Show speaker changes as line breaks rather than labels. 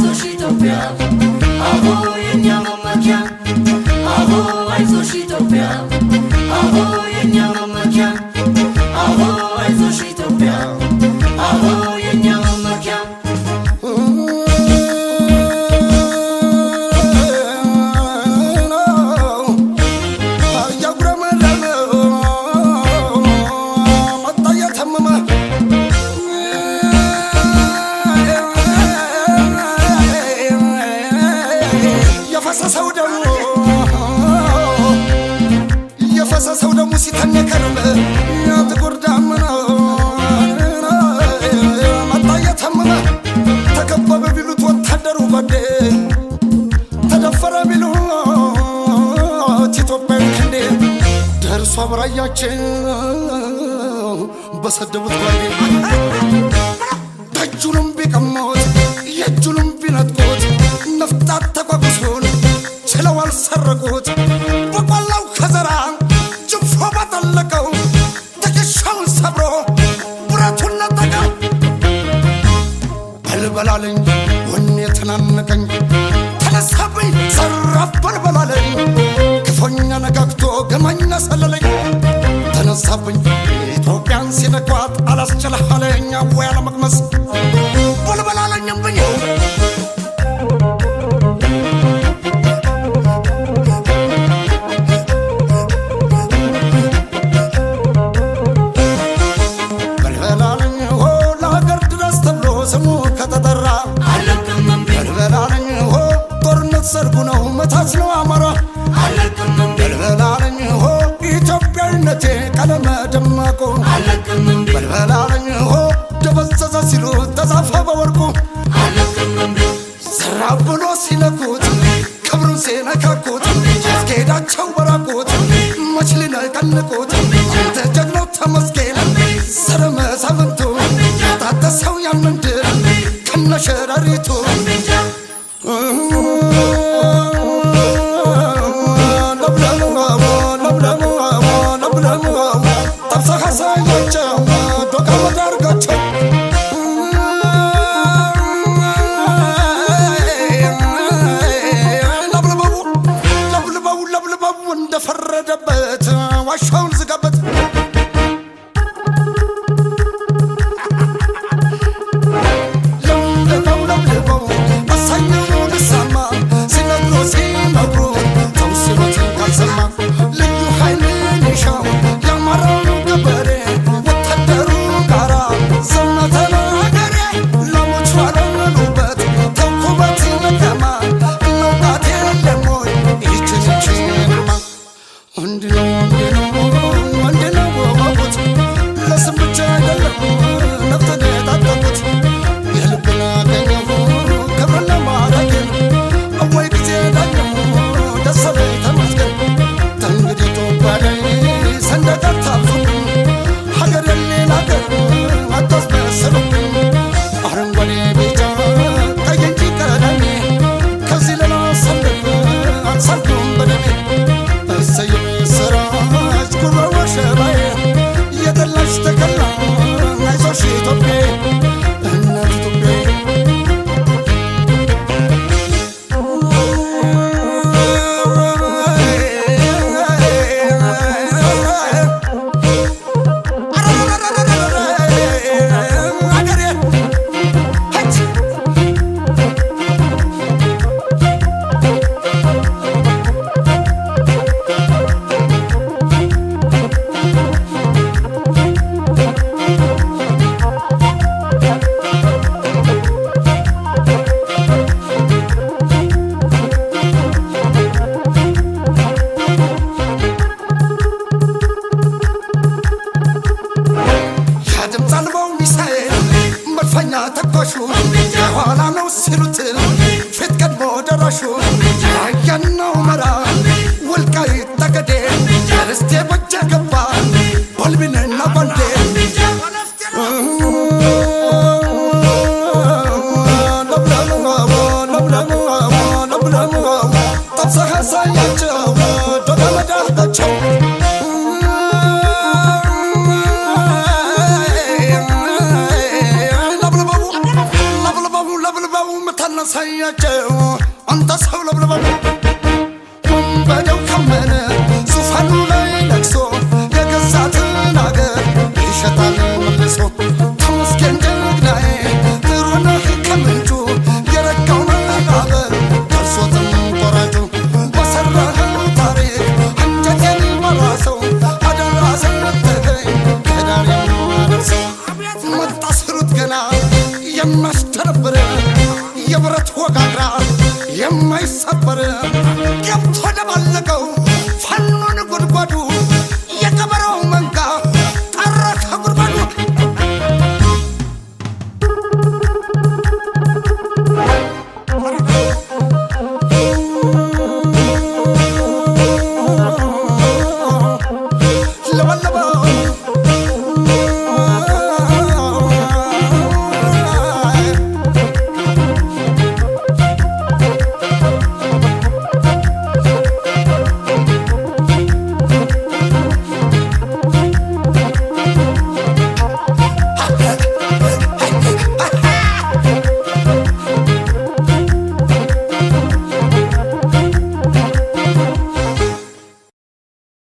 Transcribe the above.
አይዞሽ ኢትዮጵያ አሆ የኛ መመኪያ አሆ አይዞሽ ኢትዮጵያ አሆ የኛ መመኪያ አሆ አይዞሽ ኢትዮጵያ አሆ የኛ መመኪያ
የፈሰሰው ደሙ ሲተነከረለ ጥቁር ዳመና መጣ እየተመመ ተከበበ ቢሉት ወታደሩ ጓዴ ተደፈረ ቢሉት ኢትዮጵያዊ ክንዴ ደርሶ አብራያችን በሰደቡት ጓዴ ደጁንም ቢቀሞት የእጁንም ቢነጥቁት ነፍጣት ተቋቁሶን ችለው አልሰረቁት በቆላው ከዘራ ጅፎ ባጠለቀው ትከሻውን ሰብሮ ብረቱን ነጠቀው በልበላለኝ ወኔ ተናነቀኝ ተነሳብኝ ዘራፍ በልበላለኝ ክፉኛ ነጋግቶ ገማኛ ሰለለኝ ተነሳብኝ ኢትዮጵያን ሲነኳት አላስችልሃለኝ ወይ አለመቅመስ በልበላለኝም ብኝ ሰርጉ ነው መታች ነው አማራ
አለቅምም
በልበላለኝ ሆ ኢትዮጵያዊነቴ ቀለመ ደማቁ
አለቅምም
በልበላለኝ ሆ ደበዘዘ ሲሉ ተጻፈ በወርቁ
አለቅምም
ዘራ ብሎ ሲነኩት ክብሩን ሲነካኩት ያስኬዳቸው በራቁት መች ሊነቀንቁት አንተ ጀግናው ተመስገን ሰረ መሳፍንቱ ታጠሰው ያንን ድል ከነሸረሪቱ እንደፈረደበት ዋሻውን ዝጋበት ለምልበው አሳኘው ልሳማ ሲነግሮ ሲመግሩ ተውስኖት ካልሰማ ልዩ ኃይልን ይሻው ያማራው ገበሬ ወታደሩ ጋራ ዘመተ ነገሬ ለሞቹ አለሉበት ተንኩበት መከማ እናውቃት የለሞይ ይችንችንማ እንዲነው ወቁት ለስም ብቻ አይደለም ነፍተን የታጠቁት የልብን አገኘሁ ክብርና ማዕረግን አወይ ጊዜ ዳኘሁ ደሰበኝ ተመስገን ተንግዲህ ኢትዮጵያ ላይ ሰንደቅ አታብዙብኝ ሀገር የሌላ ሀገር አታስመስሉብኝ አረንጓዴ ቢጫ ቀይ እንጂ ቀለሜ ከዚህ ሌላ ሰንደቅ አልሳልኩም በደሜ እሰየው ስራች ጉሮ ወሸባዬ የጠላሽ ተከላ አይዞሽ ኢትዮጵያ እናት ኢትዮጵያ ተኳሹ የኋላ ነው ሲሉት ፊት ቀድሞ ደራሹ ያየነው መራ ወልቃይት ጠገዴ ርስቴ በጀ ገባ ቦልቢንና ባንዴ ጠብሰህ አሳያቸው ዶጋ መዳርጋቸው አናሳያቸው አንተ ሰው ለብለበ ወንበዴው ከመነ ዙፋኑ ላይ ነግሶ የገዛትን አገር ይሸጣል መልሶ ተመስገን ጀግናዬ ጥሩ ነህ ከምንጩ የረጋው መቃብር ደርሶትም ቆራጩ በሰራኸው ታሪክ አንጀቴን መራሰው አደራ ሰጠኸኝ ከዳር የማደርሰው መጣ ስሩት ገና የሚያስደነብር የብረት ወጋግራ የማይሰበር